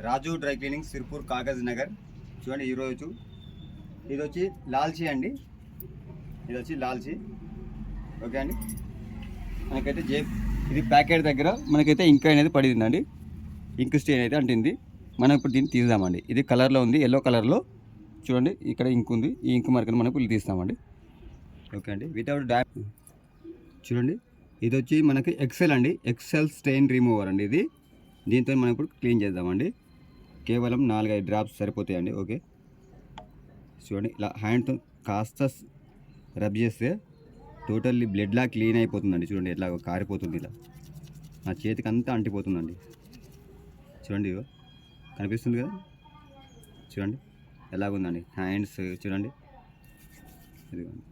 రాజు dry cleaning Sirpur Kagaz Nagar. చూడండి ఈరోజు ఇది వచ్చి లాల్చీ అండి, ఇది వచ్చి లాల్చీ. ఓకే అండి, మనకైతే ఇది ప్యాకెట్ దగ్గర మనకైతే ఇంక్ అనేది పడిందండి, ఇంక్ స్టెయిన్ అయితే అంటింది. మనం ఇప్పుడు దీన్ని తీద్దామండి. ఇది కలర్లో ఉంది, ఎల్లో కలర్లో. చూడండి ఇక్కడ ఇంక్ ఉంది, ఈ ఇంక్ మార్కర్ మనం ఇప్పుడు తీస్తామండి. ఓకే అండి, వితౌట్ డ్యామేజ్. చూడండి ఇది వచ్చి మనకి ఎక్సెల్ అండి, ఎక్సెల్ స్టెయిన్ రిమూవర్ అండి ఇది. దీంతో మనం ఇప్పుడు క్లీన్ చేద్దామండి. కేవలం 4-5 డ్రాప్స్ సరిపోతాయండి. ఓకే, చూడండి ఇలా హ్యాండ్తో కాస్త రబ్ చేస్తే టోటల్లీ బ్లడ్లా క్లీన్ అయిపోతుందండి. చూడండి ఎట్లా కారిపోతుంది, ఇలా నా చేతికి అంతా అంటిపోతుందండి. చూడండి ఇగో కనిపిస్తుంది కదా, చూడండి ఎలాగుందండి హ్యాండ్స్. చూడండి ఇదిగోండి,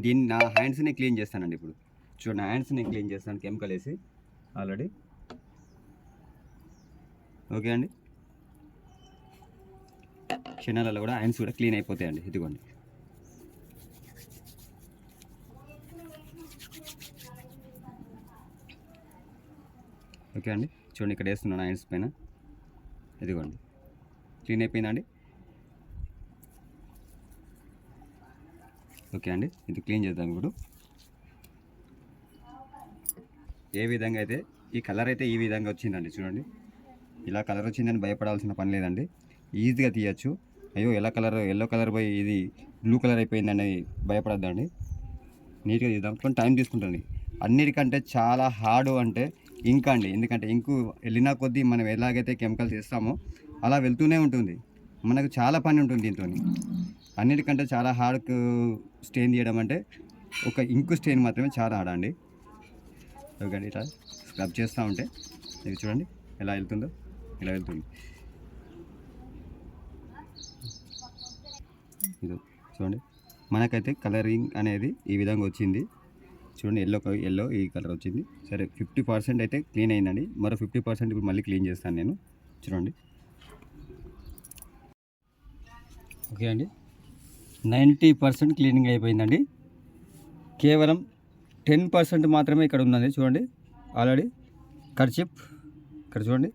దీన్ని నా హ్యాండ్స్ని క్లీన్ చేస్తానండి ఇప్పుడు. చూడండి హ్యాండ్స్ని క్లీన్ చేస్తాను కెమికల్ వేసి ఆల్రెడీ. ఓకే అండి, క్షణాలలో కూడా హ్యాండ్స్ కూడా క్లీన్ అయిపోతాయండి. ఇదిగోండి ఓకే అండి, చూడండి ఇక్కడ వేస్తున్నాను హ్యాండ్స్ పైన. ఇదిగోండి క్లీన్ అయిపోయిందండి. ఓకే అండి, ఇది క్లీన్ చేద్దాం ఇప్పుడు. ఏ విధంగా అయితే ఈ కలర్ అయితే ఈ విధంగా వచ్చిందండి. చూడండి ఇలా కలర్ వచ్చిందని భయపడాల్సిన పని లేదండి, ఈజీగా తీయచ్చు. అయ్యో ఎల్లో కలర్ పోయి ఇది బ్లూ కలర్ అయిపోయిందని భయపడద్దండి. నీట్గా తీద్దాం, కొంచెం టైం తీసుకుంటుంది. అన్నిటికంటే చాలా హార్డ్ అంటే ఇంక్ అండి, ఎందుకంటే ఇంకు వెళ్ళినా కొద్దీ మనం ఎలాగైతే కెమికల్స్ వేస్తామో అలా వెళ్తూనే ఉంటుంది, మనకు చాలా పని ఉంటుంది దీంతో. అన్నిటికంటే చాలా హార్డ్ స్టెయిన్ తీయడం అంటే ఒక ఇంకు స్టెయిన్ మాత్రమే చాలా హార్డ్ అండి. ఓకే అండి, ఇట్లా స్క్రబ్ చేస్తూ ఉంటే ఇది చూడండి ఎలా వెళ్తుందో, ఇలా వెళ్తుంది. ఇది చూడండి మనకైతే కలరింగ్ అనేది ఈ విధంగా వచ్చింది. చూడండి ఎల్లో ఈ కలర్ వచ్చింది. సరే 50% అయితే క్లీన్ అయిందండి, మరో 50% ఇప్పుడు మళ్ళీ క్లీన్ చేస్తాను నేను. చూడండి ఓకే అండి, 90% క్లీనింగ్ అయిపోయిందండి. కేవలం 10% మాత్రమే ఇక్కడ ఉందండి. చూడండి ఆల్రెడీ కర్చిప్ ఇక్కడ చూడండి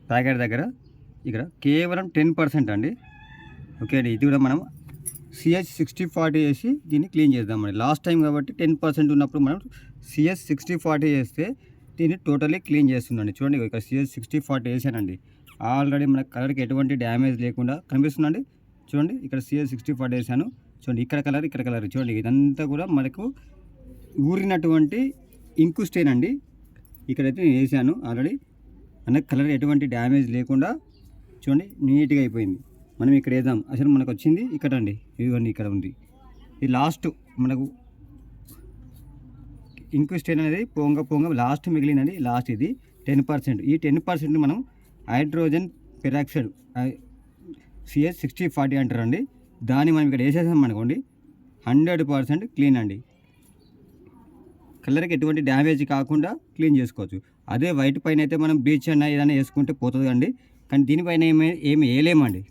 ప్యాకెట్ దగ్గర ఇక్కడ కేవలం 10% అండి. ఓకే అండి, ఇది కూడా మనం CH6040 వేసి దీన్ని క్లీన్ చేద్దామండి. లాస్ట్ టైం కాబట్టి 10% ఉన్నప్పుడు మనం CH6040 వేస్తే దీన్ని టోటలీ క్లీన్ చేస్తుందండి. చూడండి ఇక్కడ CH6040 వేసానండి ఆల్రెడీ, మన కలర్కి ఎటువంటి డ్యామేజ్ లేకుండా కనిపిస్తుందండి. చూడండి ఇక్కడ CH6040 వేసాను. చూడండి ఇక్కడ కలర్ చూడండి, ఇదంతా కూడా మనకు ఊరినటువంటి ఇంకు స్టెయిన్ అండి. ఇక్కడైతే నేను వేసాను ఆల్రెడీ, మనకు కలర్ ఎటువంటి డ్యామేజ్ లేకుండా చూడండి నీట్గా అయిపోయింది. మనం ఇక్కడ వేద్దాం, అసలు మనకు వచ్చింది ఇక్కడ అండి, ఇదిగోండి ఇక్కడ ఉంది. ఇది లాస్ట్ మనకు ఇంకు స్టెయిన్ అనేది పొంగ లాస్ట్ మిగిలిందండి. లాస్ట్ ఇది 10%. ఈ 10% మనం హైడ్రోజన్ పెరాక్సైడ్ CH6040 అంటారండి. దాన్ని మనం ఇక్కడ వేసేసాం అనుకోండి 100% క్లీన్ అండి, కలర్కి ఎటువంటి డ్యామేజ్ కాకుండా క్లీన్ చేసుకోవచ్చు. అదే వైట్ పైన అయితే మనం బ్లీచ్ అన్న ఏదైనా వేసుకుంటే పోతుంది అండి, కానీ దీనిపైన ఏమి వేయలేమండి.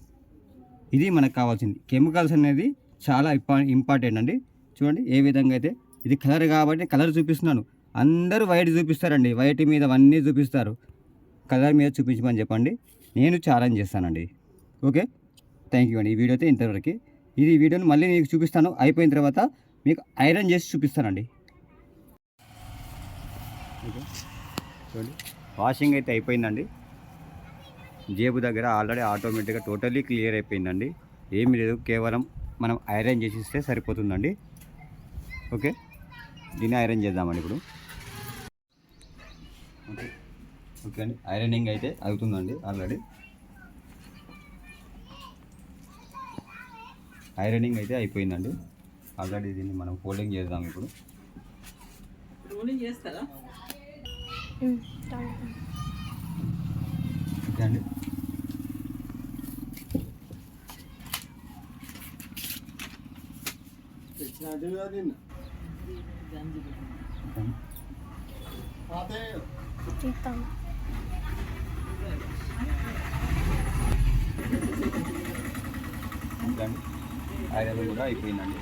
ఇది మనకు కావాల్సింది. కెమికల్స్ అనేది చాలా ఇంపార్టెంట్ అండి. చూడండి ఏ విధంగా అయితే ఇది కలర్ కాబట్టి కలర్ చూపిస్తున్నాను. అందరూ వైట్ చూపిస్తారండి, వైట్ మీద అవన్నీ చూపిస్తారు, కలర్ మీద చూపించమని చెప్పండి, నేను ఛాలెంజ్ చేస్తానండి. ఓకే, థ్యాంక్ యూ అండి. ఈ వీడియో అయితే ఇంతవరకు. ఇది వీడియోని మళ్ళీ మీకు చూపిస్తాను, అయిపోయిన తర్వాత మీకు ఐరన్ చేసి చూపిస్తానండి. ఓకే చూడండి వాషింగ్ అయితే అయిపోయిందండి. జేబు దగ్గర ఆల్రెడీ ఆటోమేటిక్గా టోటల్లీ క్లియర్ అయిపోయిందండి, ఏమి లేదు, కేవలం మనం ఐరన్ చేసిస్తే సరిపోతుందండి. ఓకే, దీన్ని ఐరన్ చేద్దామండి ఇప్పుడు. ఓకే అండి, ఐరనింగ్ అయితే అవుతుందండి ఆల్రెడీ. ఐరనింగ్ అయితే అయిపోయిందండి ఆల్రెడీ. దీన్ని మనం ఫోల్డింగ్ చేద్దాం ఇప్పుడు. ఓకే అండి, ఐరన్ కూడా అయిపోయిందండి.